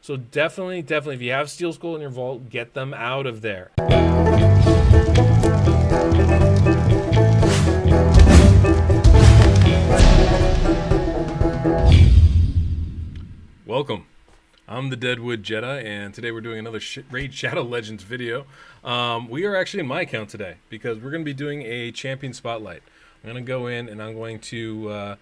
So definitely, if you have Steelskull in your vault, get them out of there. Welcome. I'm the DeadwoodJedi, and today we're doing another Raid Shadow Legends video. We are actually in my account today because we're going to be doing a champion spotlight. I'm going to go in and I'm going to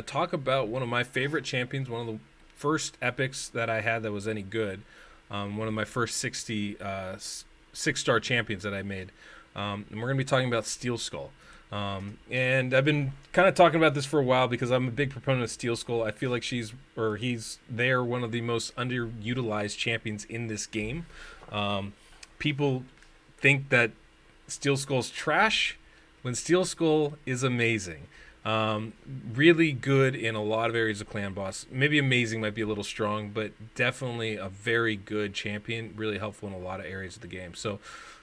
talk about one of my favorite champions, one of the first epics that I had that was any good. One of my first 60 6-star champions that I made. And we're going to be talking about Steelskull. And I've been kind of talking about this for a while because I'm a big proponent of Steelskull. I feel like he's one of the most underutilized champions in this game. People think that Steelskull's trash when Steelskull is amazing. Really good in a lot of areas of clan boss. Maybe amazing might be a little strong, but definitely a very good champion. Really helpful in a lot of areas of the game. So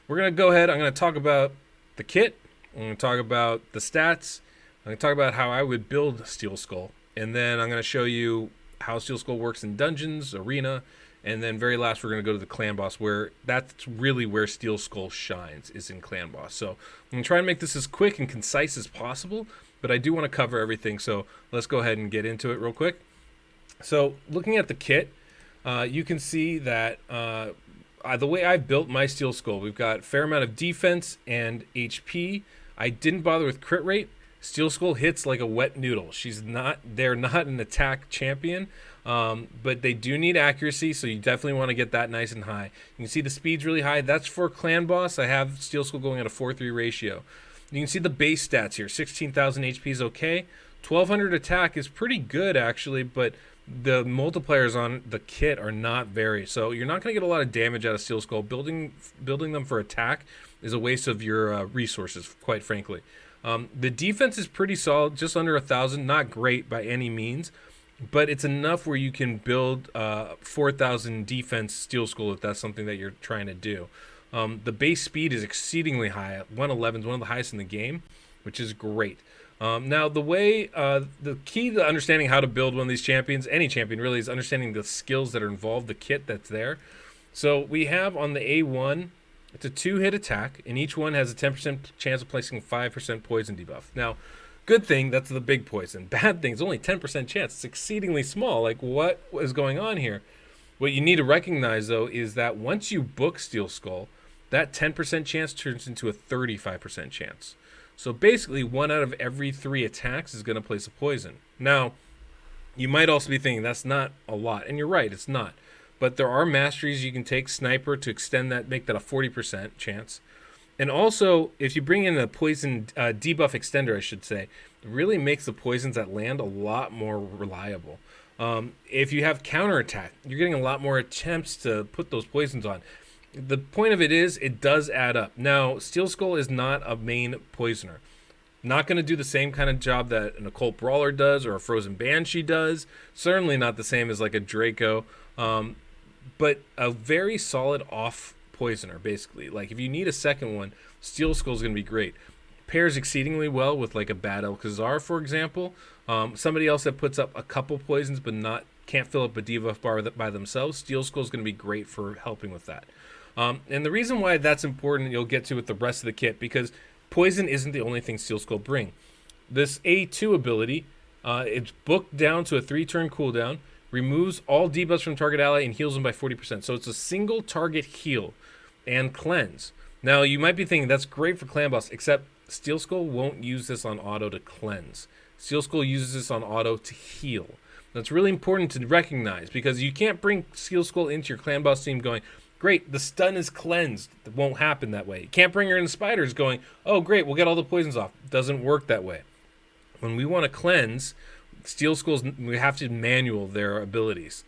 we're going to go ahead. I'm going to talk about the kit. I'm going to talk about the stats. I'm going to talk about how I would build Steelskull. And then I'm going to show you how Steelskull works in dungeons, arena, and then very last we're going to go to the clan boss, where that's really where Steelskull shines, is in clan boss. So I'm going to try and make this as quick and concise as possible, but I do want to cover everything. So let's go ahead and get into it real quick. So looking at the kit, you can see that the way I built my Steelskull, we've got a fair amount of defense and HP. I didn't bother with crit rate. Steelskull hits like a wet noodle. They're not an attack champion, but they do need accuracy, so you definitely want to get that nice and high. You can see the speed's really high. That's for clan boss. I have Steelskull going at a 4-3 ratio. You can see the base stats here. 16,000 HP is okay. 1,200 attack is pretty good, actually, but the multipliers on the kit are not very. So you're not going to get a lot of damage out of Steelskull. Building them for attack is a waste of your resources, quite frankly. The defense is pretty solid, just under 1,000. Not great by any means, but it's enough where you can build 4,000 defense Steelskull if that's something that you're trying to do. The base speed is exceedingly high. 111 is one of the highest in the game, which is great. Now, the key to understanding how to build one of these champions, any champion really, is understanding the skills that are involved, the kit that's there. So we have on the A1, it's a 2-hit attack, and each one has a 10% chance of placing 5% poison debuff. Now, good thing, that's the big poison. Bad thing, it's only 10% chance. It's exceedingly small. Like, what is going on here? What you need to recognize, though, is that once you book Steelskull, that 10% chance turns into a 35% chance. So basically, 1 out of every 3 attacks is going to place a poison. Now, you might also be thinking that's not a lot, and you're right, it's not. But there are masteries you can take, Sniper, to extend that, make that a 40% chance. And also, if you bring in a poison debuff extender, I should say, it really makes the poisons that land a lot more reliable. If you have counterattack, you're getting a lot more attempts to put those poisons on. The point of it is, it does add up. Now, Steelskull is not a main poisoner. Not going to do the same kind of job that an Occult Brawler does or a Frozen Banshee does. Certainly not the same as like a Draco. But a very solid off poisoner, basically. Like, if you need a second one, Steelskull is going to be great. Pairs exceedingly well with like a Bad Alcazar, for example. Somebody else that puts up a couple poisons but can't fill up a debuff bar by themselves, Steelskull is going to be great for helping with that. And the reason why that's important, you'll get to with the rest of the kit, because poison isn't the only thing Steelskull bring. This A2 ability, it's booked down to a 3-turn cooldown, removes all debuffs from target ally, and heals them by 40%. So it's a single target heal and cleanse. Now, you might be thinking that's great for clan boss, except Steelskull won't use this on auto to cleanse. Steelskull uses this on auto to heal. That's really important to recognize, because you can't bring Steelskull into your clan boss team going, great, the stun is cleansed. It won't happen that way. You can't bring her in spiders going, oh, great, we'll get all the poisons off. It doesn't work that way. When we want to cleanse, Steelskulls, we have to manual their abilities.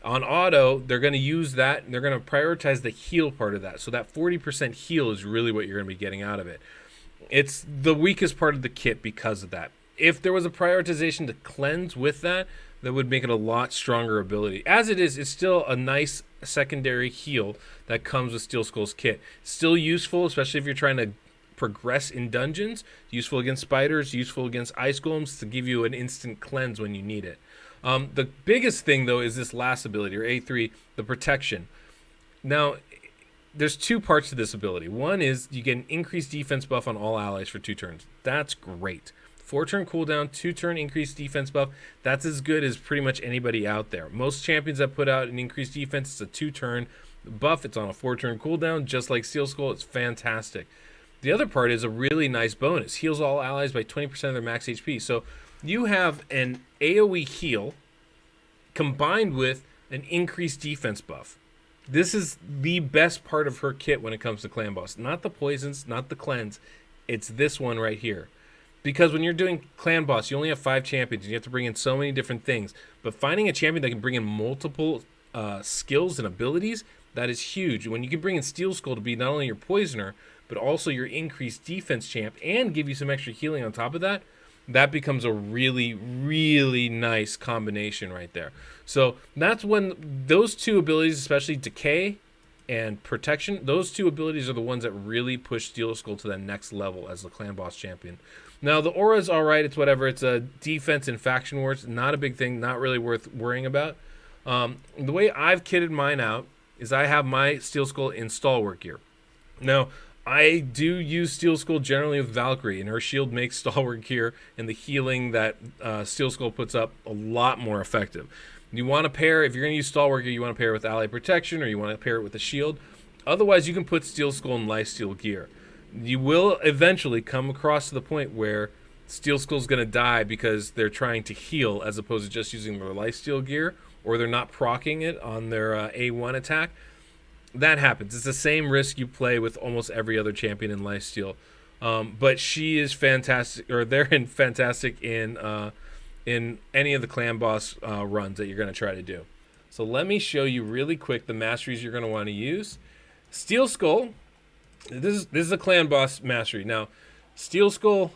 On auto, they're going to use that, and they're going to prioritize the heal part of that. So that 40% heal is really what you're going to be getting out of it. It's the weakest part of the kit because of that. If there was a prioritization to cleanse with that, that would make it a lot stronger ability. As it is, it's still a nice secondary heal that comes with Steelskull's kit. Still useful, especially if you're trying to progress in dungeons. Useful against spiders, useful against ice golems to give you an instant cleanse when you need it. The biggest thing, though, is this last ability, or A3, the protection. Now, there's two parts to this ability. One is you get an increased defense buff on all allies for 2 turns. That's great. 4-turn cooldown, 2-turn increased defense buff. That's as good as pretty much anybody out there. Most champions that put out an increased defense, it's a 2-turn buff. It's on a 4-turn cooldown, just like Steelskull. It's fantastic. The other part is a really nice bonus. Heals all allies by 20% of their max HP. So you have an AoE heal combined with an increased defense buff. This is the best part of her kit when it comes to clan boss. Not the poisons, not the cleanse. It's this one right here. Because when you're doing clan boss, you only have 5 champions. And you have to bring in so many different things. But finding a champion that can bring in multiple skills and abilities, that is huge. When you can bring in Steelskull to be not only your poisoner, but also your increased defense champ and give you some extra healing on top of that, that becomes a really, really nice combination right there. So that's when those two abilities, especially Decay and Protection, those two abilities are the ones that really push Steelskull to the next level as the clan boss champion. Now, the aura is all right. It's whatever. It's a defense in Faction Wars. Not a big thing. Not really worth worrying about. The way I've kitted mine out is I have my Steelskull in Stalwart gear. Now, I do use Steelskull generally with Valkyrie, and her shield makes Stalwart gear and the healing that Steelskull puts up a lot more effective. You want to pair, if you're going to use Stalwart gear, you want to pair it with Ally Protection, or you want to pair it with a shield. Otherwise, you can put Steelskull in Lifesteal gear. You will eventually come across to the point where Steelskull's going to die because they're trying to heal as opposed to just using their Lifesteal gear, or they're not proccing it on their A1 attack. That happens. It's the same risk you play with almost every other champion in Lifesteal. But she is fantastic, or they're fantastic in any of the clan boss runs that you're going to try to do. So let me show you really quick the masteries you're going to want to use. Steelskull, this is a clan boss mastery. Now, Steelskull,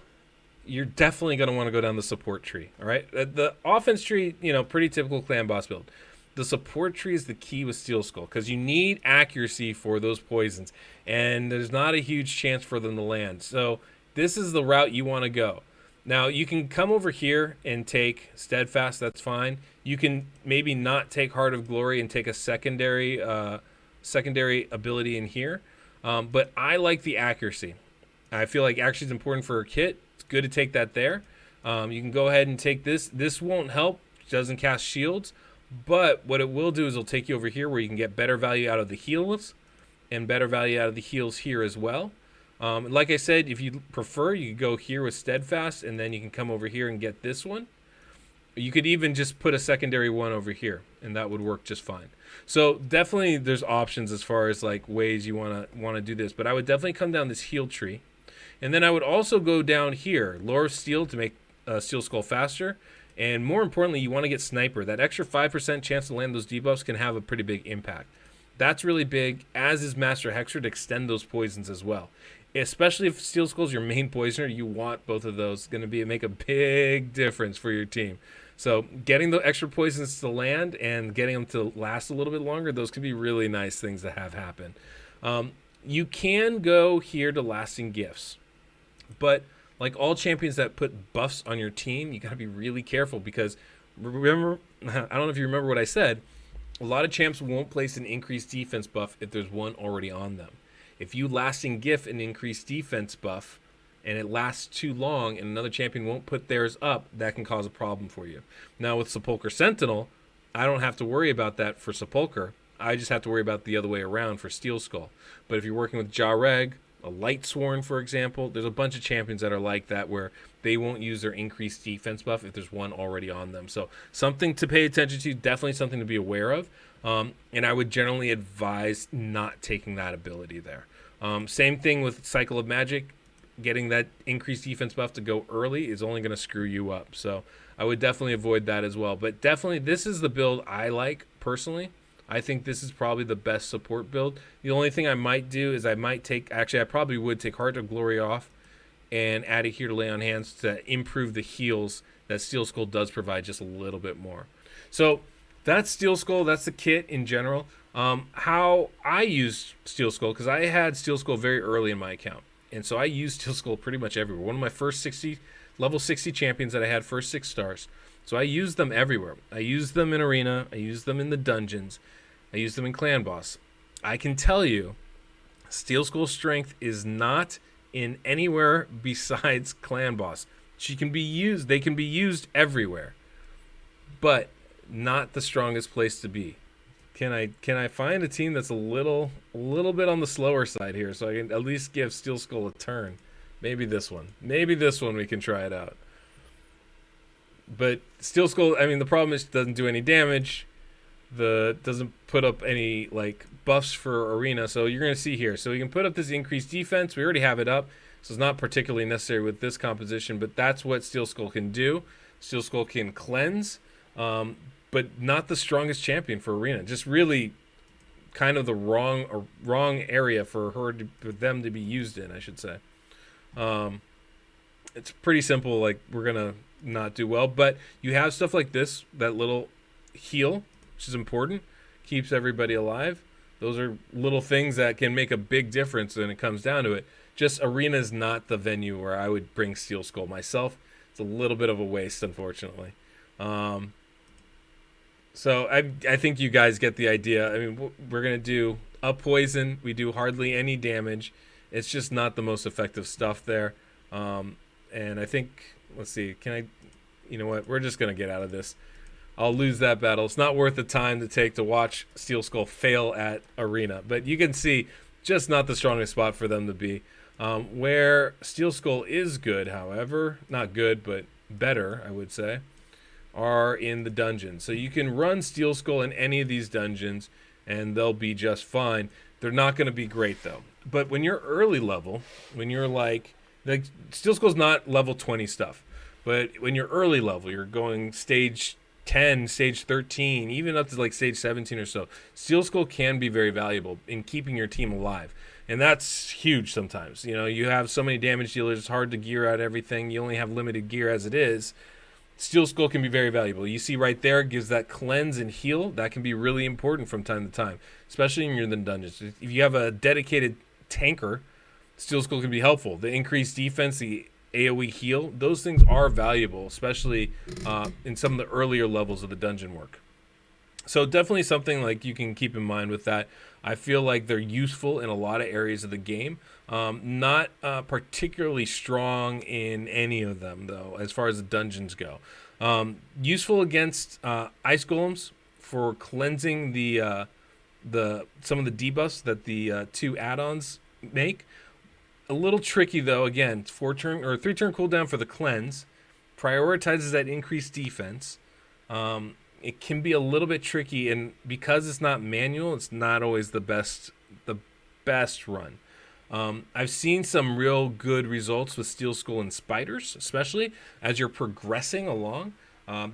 you're definitely going to want to go down the support tree. All right, the offense tree, pretty typical clan boss build. The support tree is the key with Steelskull because you need accuracy for those poisons, and there's not a huge chance for them to land. So this is the route you want to go. Now, you can come over here and take Steadfast. That's fine. You can maybe not take Heart of Glory and take a secondary ability in here. But I like the accuracy. I feel like accuracy is important for a kit. It's good to take that there. You can go ahead and take this. This won't help. It doesn't cast shields. But what it will do is it'll take you over here where you can get better value out of the heals and better value out of the heals here as well. Like I said, if you prefer, you could go here with Steadfast, and then you can come over here and get this one. You could even just put a secondary one over here, and that would work just fine. So definitely there's options as far as like ways you want to do this. But I would definitely come down this heal tree. And then I would also go down here, Lore of Steel to make Steelskull faster. And more importantly, you want to get Sniper. That extra 5% chance to land those debuffs can have a pretty big impact. That's really big, as is Master Hexer, to extend those poisons as well. Especially if Steelskull is your main poisoner, you want both of those. It's going to make a big difference for your team. So getting the extra poisons to land and getting them to last a little bit longer, those can be really nice things to have happen. You can go here to Lasting Gifts. But like all champions that put buffs on your team, you got to be really careful because remember, I don't know if you remember what I said, a lot of champs won't place an increased defense buff if there's one already on them. If you Lasting Gift an increased defense buff and it lasts too long and another champion won't put theirs up, that can cause a problem for you. Now with Sepulchre Sentinel, I don't have to worry about that for Sepulchre. I just have to worry about the other way around for Steelskull. But if you're working with Jareg, a Light Sworn, for example, there's a bunch of champions that are like that where they won't use their increased defense buff if there's one already on them. So something to pay attention to, definitely something to be aware of. And I would generally advise not taking that ability there. Same thing with Cycle of Magic. Getting that increased defense buff to go early is only going to screw you up. So I would definitely avoid that as well. But definitely this is the build I like personally. I think this is probably the best support build. The only thing I might do is I probably would take Heart of Glory off and add it here to Lay on Hands to improve the heals that Steelskull does provide just a little bit more. So that's Steelskull. That's the kit in general. How I used Steelskull, because I had Steelskull very early in my account. And so I used Steelskull pretty much everywhere. One of my first level 60 champions that I had, first 6 stars. So I use them everywhere. I use them in arena. I use them in the dungeons. I use them in clan boss. I can tell you, Steelskull's strength is not in anywhere besides clan boss. She can be used. They can be used everywhere, but not the strongest place to be. Can I find a team that's a little bit on the slower side here, so I can at least give Steelskull a turn? Maybe this one. Maybe this one we can try it out. But Steelskull, I mean, the problem is it doesn't do any damage. Doesn't put up any like buffs for arena. So you're gonna see here. So we can put up this increased defense. We already have it up, so it's not particularly necessary with this composition. But that's what Steelskull can do. Steelskull can cleanse, but not the strongest champion for arena. Just really kind of the wrong area for them to be used in, I should say. It's pretty simple. Like, we're gonna not do well, but you have stuff like this, that little heal, which is important, keeps everybody alive. Those are little things that can make a big difference when it comes down to it. Just arena is not the venue where I would bring Steelskull myself. It's a little bit of a waste, unfortunately. So I think you guys get the idea. I mean, we're gonna do a poison. We do hardly any damage. It's just not the most effective stuff there. And I think, let's see, you know what? We're just going to get out of this. I'll lose that battle. It's not worth the time to take to watch Steelskull fail at arena. But you can see, just not the strongest spot for them to be. Where Steelskull is good, however, not good, but better, I would say, are in the dungeons. So you can run Steelskull in any of these dungeons, and they'll be just fine. They're not going to be great, though. But when you're early level, when you're like Steelskull's not level 20 stuff, but when you're early level, you're going stage 10, stage 13, even up to like stage 17 or so, Steelskull can be very valuable in keeping your team alive. And that's huge sometimes. You know, you have so many damage dealers, it's hard to gear out everything. You only have limited gear as it is. Steelskull can be very valuable. You see right there, it gives that cleanse and heal. That can be really important from time to time, especially when you're in the dungeons. If you have a dedicated tanker, Steelskull can be helpful. The increased defense, the AoE heal, those things are valuable, especially in some of the earlier levels of the dungeon work. So definitely something like you can keep in mind with that. I feel like they're useful in a lot of areas of the game. Not particularly strong in any of them, though, as far as the dungeons go. Useful against ice golems for cleansing some of the debuffs that the 2 add-ons make. A little tricky, though. Again, 4-turn or 3-turn cooldown for the cleanse. Prioritizes that increased defense. It can be a little bit tricky, and because it's not manual, it's not always the best run. I've seen some real good results with Steelskull and spiders, especially as you're progressing along,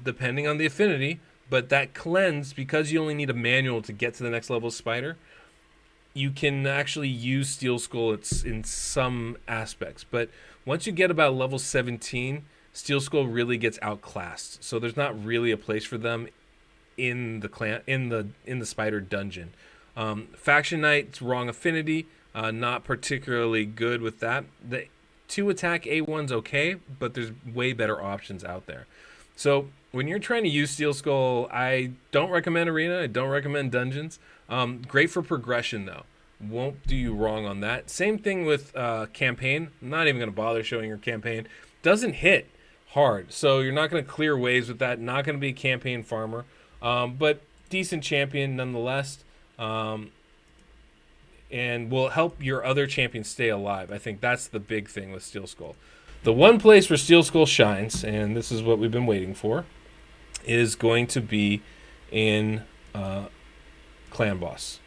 depending on the affinity. But that cleanse, because you only need a manual to get to the next level of spider, you can actually use Steelskull in some aspects. But once you get about level 17, Steelskull really gets outclassed. So there's not really a place for them in the spider dungeon. Faction Knight's wrong affinity, not particularly good with that. The 2 attack A1's okay, but there's way better options out there. So when you're trying to use Steelskull, I don't recommend arena. I don't recommend dungeons. Great for progression, though. Won't do you wrong on that. Same thing with campaign. I'm not even going to bother showing your campaign. Doesn't hit hard, so you're not going to clear waves with that. Not going to be a campaign farmer, but decent champion nonetheless, and will help your other champions stay alive. I think that's the big thing with Steelskull. The one place where Steelskull shines, and this is what we've been waiting for, is going to be in Clan Boss.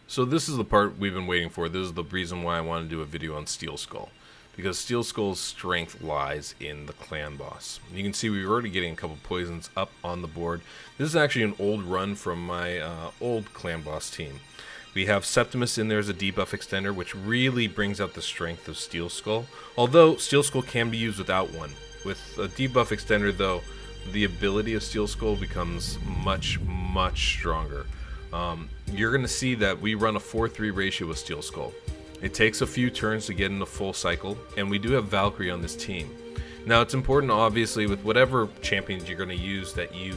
So this is the part we've been waiting for. This is the reason why I want to do a video on Steelskull, because Steelskull's strength lies in the Clan Boss. You can see we're already getting a couple poisons up on the board. This is actually an old run from my old Clan Boss team. We have Septimus in there as a debuff extender, which really brings out the strength of Steelskull. Although Steelskull can be used without one. With a debuff extender, though, the ability of Steelskull becomes much, much stronger. You're going to see that we run a 4-3 ratio with Steelskull. It takes a few turns to get in a full cycle, and we do have Valkyrie on this team. Now, it's important, obviously, with whatever champions you're going to use, that you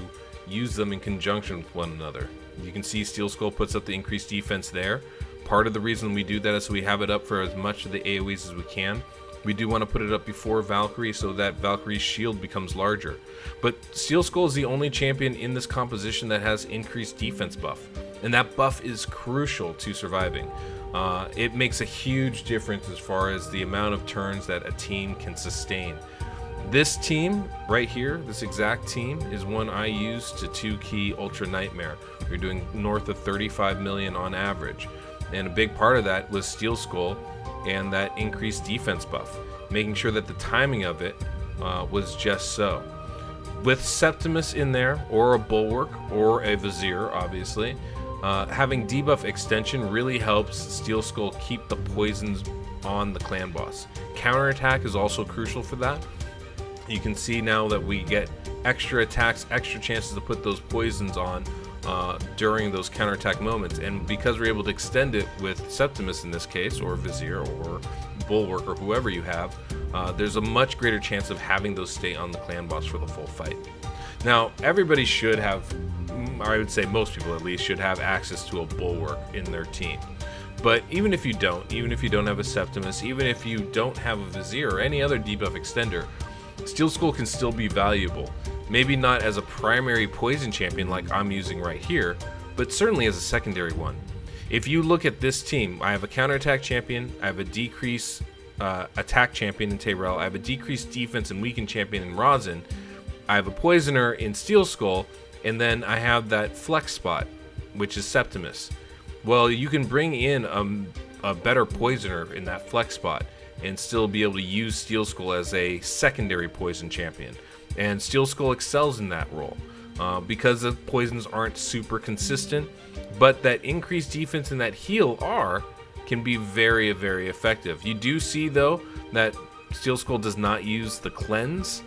use them in conjunction with one another. You can see Steelskull puts up the increased defense there. Part of the reason we do that is so we have it up for as much of the AoEs as we can. We do want to put it up before Valkyrie so that Valkyrie's shield becomes larger. But Steelskull is the only champion in this composition that has increased defense buff, and that buff is crucial to surviving. It makes a huge difference as far as the amount of turns that a team can sustain. This team right here, this exact team, is one I use to 2-key Ultra Nightmare. We're doing north of 35 million on average, and a big part of that was Steelskull and that increased defense buff, making sure that the timing of it was just so. With Septimus in there, or a Bulwark, or a Vizier, obviously, having debuff extension really helps Steelskull keep the poisons on the clan boss. Counterattack is also crucial for that. You can see now that we get extra attacks, extra chances to put those poisons on during those counterattack moments, and because we're able to extend it with Septimus in this case, or Vizier, or Bulwark, or whoever you have, there's a much greater chance of having those stay on the clan boss for the full fight. Now, everybody should have, or I would say most people at least, should have access to a Bulwark in their team. But even if you don't have a Septimus, even if you don't have a Vizier or any other debuff extender, Steelskull can still be valuable. Maybe not as a primary poison champion like I'm using right here, but certainly as a secondary one. If you look at this team, I have a counterattack champion, I have a decrease attack champion in Tyrell, I have a decreased defense and weaken champion in Rosin, I have a poisoner in Steelskull, and then I have that flex spot, which is Septimus. Well, you can bring in a better poisoner in that flex spot and still be able to use Steelskull as a secondary poison champion. And Steelskull excels in that role because the poisons aren't super consistent, but that increased defense and that heal can be very, very effective. You do see, though, that Steelskull does not use the cleanse,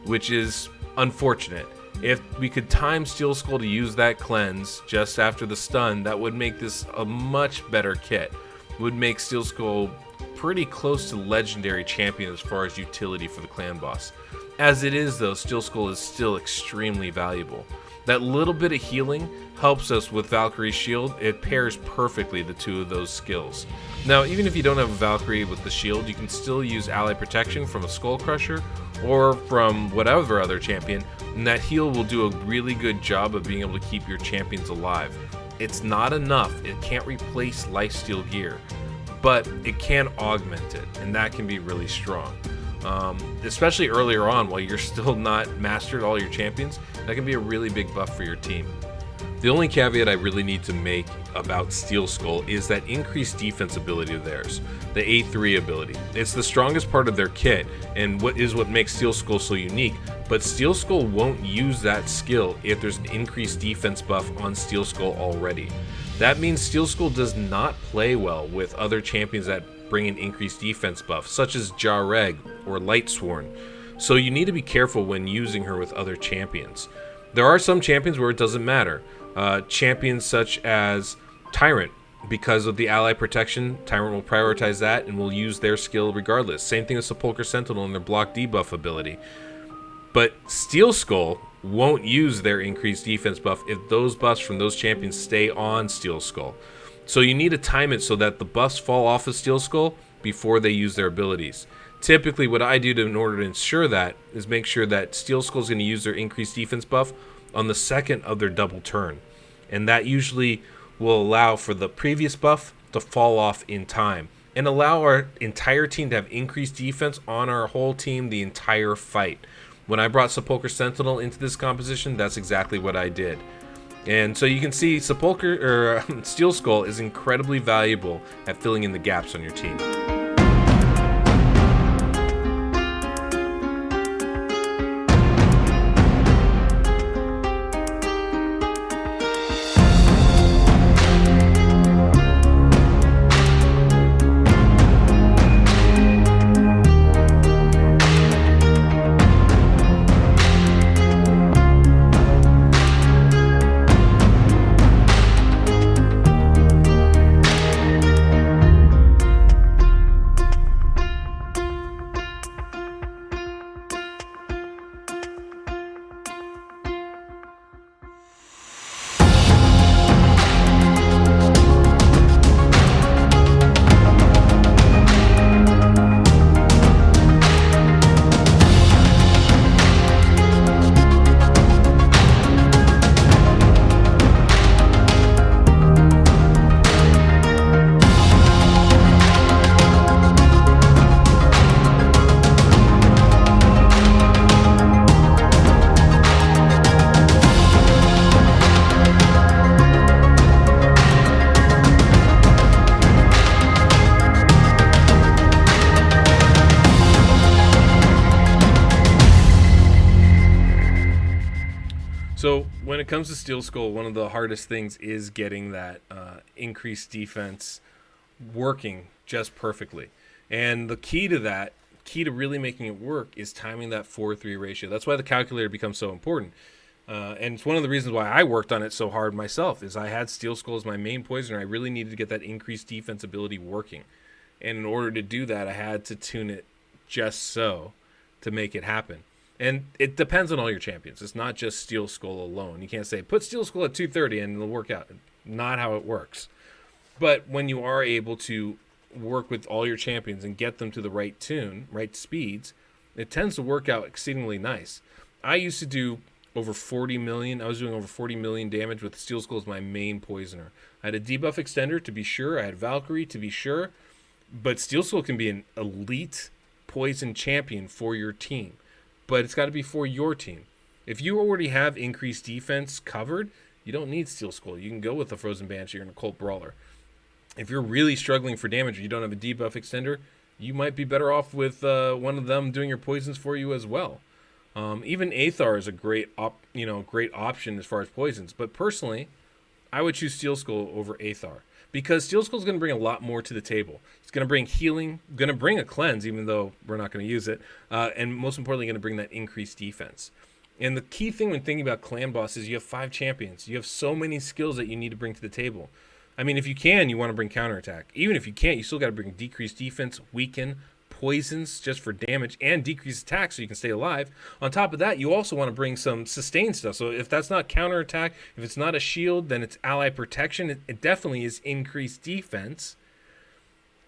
which is unfortunate. If we could time Steelskull to use that cleanse just after the stun, that would make this a much better kit. It would make Steelskull pretty close to legendary champion as far as utility for the clan boss. As it is, though, Steelskull is still extremely valuable. That little bit of healing helps us with Valkyrie's shield. It pairs perfectly, the two of those skills. Now, even if you don't have a Valkyrie with the shield, you can still use ally protection from a Skull Crusher or from whatever other champion, and that heal will do a really good job of being able to keep your champions alive. It's not enough. It can't replace lifesteal gear, but it can augment it, and that can be really strong. Especially earlier on, while you're still not mastered all your champions, that can be a really big buff for your team. The only caveat I really need to make about Steelskull is that increased defense ability of theirs, the A3 ability. It's the strongest part of their kit, and what makes Steelskull so unique, but Steelskull won't use that skill if there's an increased defense buff on Steelskull already. That means Steelskull does not play well with other champions that bring an increased defense buff, such as Jareg or Lightsworn. So you need to be careful when using her with other champions. There are some champions where it doesn't matter. Champions such as Tyrant, because of the ally protection, Tyrant will prioritize that and will use their skill regardless. Same thing with Sepulchre Sentinel and their block debuff ability. But Steelskull won't use their increased defense buff if those buffs from those champions stay on Steelskull. So you need to time it so that the buffs fall off of Steelskull before they use their abilities. Typically, what I do in order to ensure that is make sure that Steelskull is going to use their increased defense buff on the second of their double turn. And that usually will allow for the previous buff to fall off in time and allow our entire team to have increased defense on our whole team the entire fight. When I brought Sepulchre Sentinel into this composition, that's exactly what I did. And so you can see Steelskull is incredibly valuable at filling in the gaps on your team. When it comes to Steelskull, one of the hardest things is getting that increased defense working just perfectly. And the key to that, key to really making it work, is timing that 4-3 ratio. That's why the calculator becomes so important. And it's one of the reasons why I worked on it so hard myself, is I had Steelskull as my main poisoner. I really needed to get that increased defense ability working. And in order to do that, I had to tune it just so to make it happen. And it depends on all your champions. It's not just Steelskull alone. You can't say, put Steelskull at 230 and it'll work out. Not how it works. But when you are able to work with all your champions and get them to the right tune, right speeds, it tends to work out exceedingly nice. I used to do over 40 million. I was doing over 40 million damage with Steelskull as my main poisoner. I had a debuff extender to be sure. I had Valkyrie to be sure. But Steelskull can be an elite poison champion for your team. But it's got to be for your team. If you already have increased defense covered, you don't need Steelskull. You can go with the Frozen Banshee or an Occult Brawler. If you're really struggling for damage or you don't have a debuff extender, you might be better off with one of them doing your poisons for you as well. Even Aethar is a great option as far as poisons. But personally, I would choose Steelskull over Aethar, because Steelskull is going to bring a lot more to the table. It's going to bring healing, going to bring a cleanse, even though we're not going to use it, and most importantly, going to bring that increased defense. And the key thing when thinking about clan boss is you have 5 champions. You have so many skills that you need to bring to the table. I mean, if you can, you want to bring counterattack. Even if you can't, you still got to bring decreased defense, weaken, poisons just for damage, and decreased attack so you can stay alive. On top of that, you also want to bring some sustain stuff. So if that's not counterattack, if it's not a shield, then it's ally protection. It definitely is increased defense.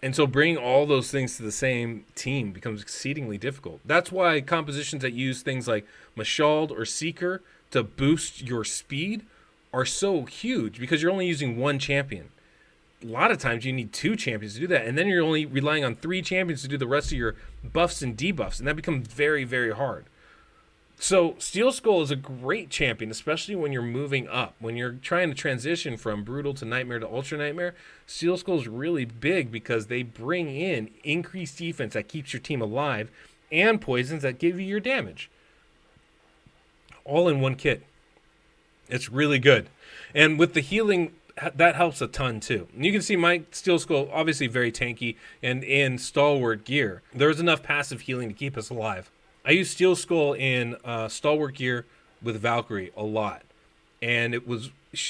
And so bringing all those things to the same team becomes exceedingly difficult. That's why compositions that use things like Mashald or Seeker to boost your speed are so huge, because you're only using one champion. A lot of times you need 2 champions to do that, and then you're only relying on 3 champions to do the rest of your buffs and debuffs, and that becomes very, very hard. So Steelskull is a great champion, especially when you're moving up. When you're trying to transition from Brutal to Nightmare to Ultra Nightmare, Steelskull is really big because they bring in increased defense that keeps your team alive and poisons that give you your damage. All in one kit. It's really good. And with the healing, that helps a ton too. And you can see my Steelskull obviously very tanky and in stalwart gear. There's enough passive healing to keep us alive. I use Steelskull in stalwart gear with Valkyrie a lot. And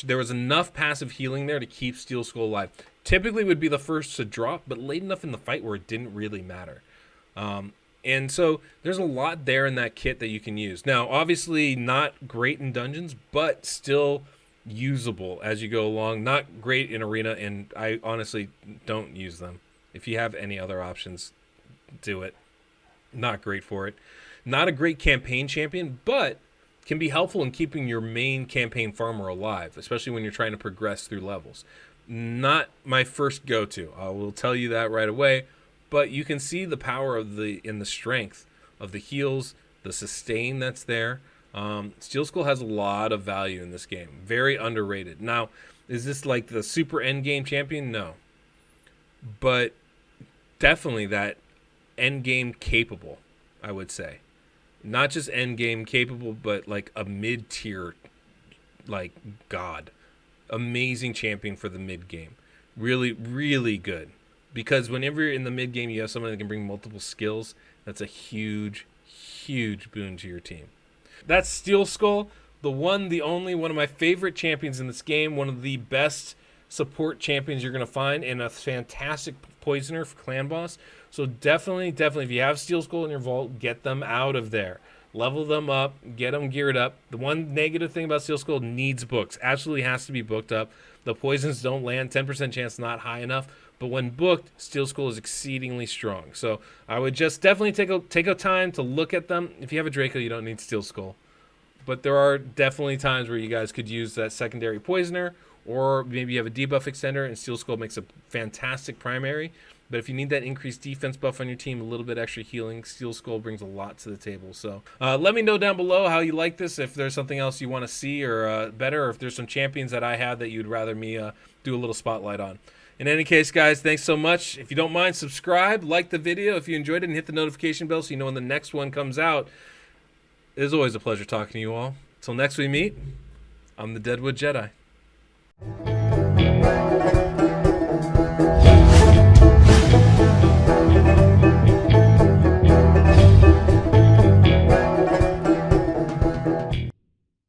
there was enough passive healing there to keep Steelskull alive. Typically would be the first to drop, but late enough in the fight where it didn't really matter. And so there's a lot there in that kit that you can use. Now, obviously not great in dungeons, but still usable as you go along. Not great in arena, and I honestly don't use them. If you have any other options, do it. Not great for it. Not a great campaign champion, but can be helpful in keeping your main campaign farmer alive, especially when you're trying to progress through levels. Not my first go-to. I will tell you that right away. But you can see the power of the strength of the heals, the sustain that's there. Steelskull has a lot of value in this game. Very underrated. Now, is this like the super endgame champion? No. But definitely that endgame capable, I would say. Not just endgame capable, but like a mid-tier, like god. Amazing champion for the mid-game. Really, really good. Because whenever you're in the mid-game, you have someone that can bring multiple skills. That's a huge, huge boon to your team. That's Steelskull, the one, the only, one of my favorite champions in this game. One of the best support champions you're going to find, and a fantastic poisoner for clan boss. So definitely, if you have Steelskull in your vault, get them out of there. Level them up, get them geared up. The one negative thing about Steelskull, needs books. Absolutely has to be booked up. The poisons don't land, 10% chance not high enough. But when booked, Steelskull is exceedingly strong. So I would just definitely take a time to look at them. If you have a Draco, you don't need Steelskull. But there are definitely times where you guys could use that secondary poisoner, or maybe you have a debuff extender and Steelskull makes a fantastic primary. But if you need that increased defense buff on your team, a little bit extra healing, Steelskull brings a lot to the table. So let me know down below how you like this, if there's something else you want to see or better, or if there's some champions that I have that you'd rather me do a little spotlight on. In any case, guys, thanks so much. If you don't mind, subscribe, like the video if you enjoyed it, and hit the notification bell so you know when the next one comes out. It is always a pleasure talking to you all. Until next we meet, I'm the Deadwood Jedi.